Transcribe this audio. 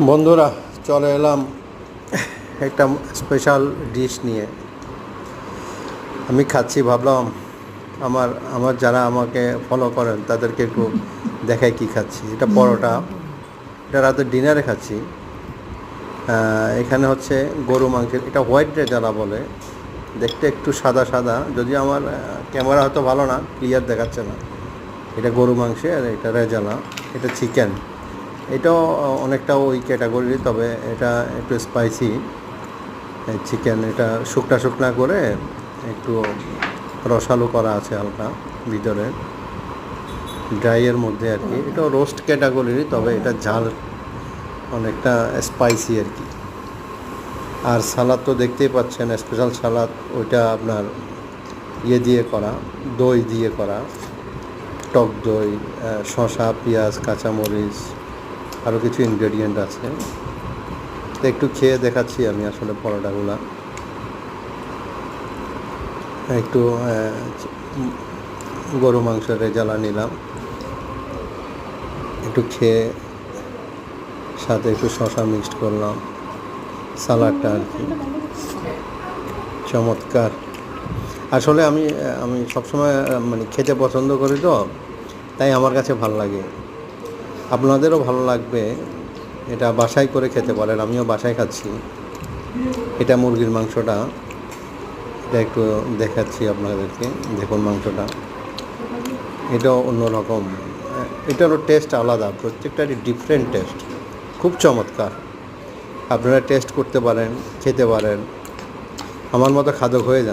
বন্ধুরা, চলে এলাম একটা স্পেশাল ডিশ নিয়ে। আমি খাচ্ছি, ভাবলাম আমার আমার যারা আমাকে ফলো করেন তাদেরকে একটু দেখাই কি খাচ্ছি। এটা পরোটা, এটা রাতের ডিনারে খাচ্ছি। এখানে হচ্ছে গরু মাংসের, এটা হোয়াইট রেজালা বলে, দেখতে একটু সাদা সাদা, যদিও আমার ক্যামেরা হয়তো ভালো না, ক্লিয়ার দেখাচ্ছে না। এটা গরু মাংসে, আর এটা রেজালা, এটা চিকেন। এটাও অনেকটা ওই ক্যাটাগরির, তবে এটা একটু স্পাইসি চিকেন। এটা শুকনা শুকনা করে একটু রসালো করা আছে হালকা ভিতরে, ড্রাইয়ের মধ্যে আর কি। এটাও রোস্ট ক্যাটাগরির, তবে এটা ঝাল অনেকটা স্পাইসি আর কি। আর সালাদ তো দেখতেই পাচ্ছেন, স্পেশাল সালাদ, ওইটা আপনার ইয়ে দিয়ে করা, দই দিয়ে করা, টক দই, শসা, পেঁয়াজ, কাঁচামরিচ, আরও কিছু ইনগ্রেডিয়েন্ট আছে। তো একটু খেয়ে দেখাচ্ছি আমি আসলে পরোটাগুলা। একটু গরু মাংসের রেজালা নিলাম, একটু খেয়ে সাথে একটু শসা মিক্সড করলাম, সালাডটা আর কি চমৎকার। আসলে আমি আমি সবসময় মানে খেতে পছন্দ করি, তো তাই আমার কাছে ভালো লাগে, আপনাদেরও ভালো লাগবে। এটা বাসায় করে খেতে পারেন, আমিও বাসায় খাচ্ছি। এটা মুরগির মাংসটা, এটা একটু দেখাচ্ছি আপনাদেরকে, দেখুন মাংসটা। এটাও অন্যরকম, এটারও টেস্ট আলাদা, প্রত্যেকটারই ডিফারেন্ট টেস্ট, খুব চমৎকার। আপনারা টেস্ট করতে পারেন, খেতে পারেন, আমার মতো খাদক হয়ে যান।